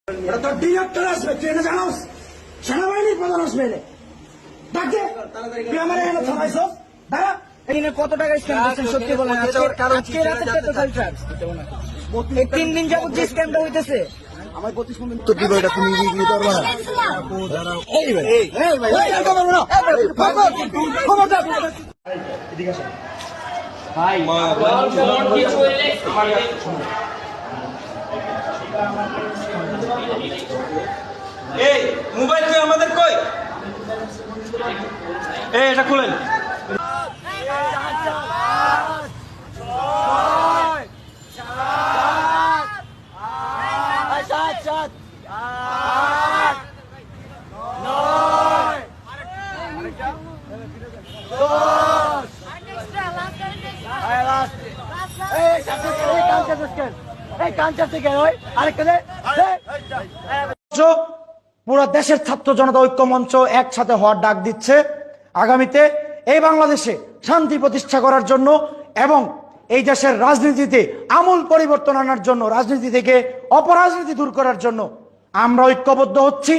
এটা তো ডিরেক্টর আসবে, ট্রেনে জানাস সেনাবাহিনীর প্রধান আসবে। ডাকে তুই আমার এখানে থামাইছ, দাঁড়া। এখানে কত টাকা স্ক্যাম করছেন সত্যি বলেন? আজকে রাতে টোটাল চার্জ 3 দিন যাবত যে স্ক্যামটা হইতেছে। আমার 25 মিনিট তো দিব, এটা তুমি দিতে পারবে না। এই ভাই খবরদার এদিকে আসো ভাই। এই মোবাইল কই আমাদের, কই এই এটা খুলেন। পুরো দেশের ছাত্র জনতা ঐক্য মঞ্চ একসাথে হওয়ার ডাক দিচ্ছে আগামীতে এই বাংলাদেশে শান্তি প্রতিষ্ঠা করার জন্য এবং এই দেশের রাজনীতিতে আমূল পরিবর্তন আনার জন্য, রাজনীতি থেকে অপরাজনীতি দূর করার জন্য আমরা ঐক্যবদ্ধ হচ্ছি।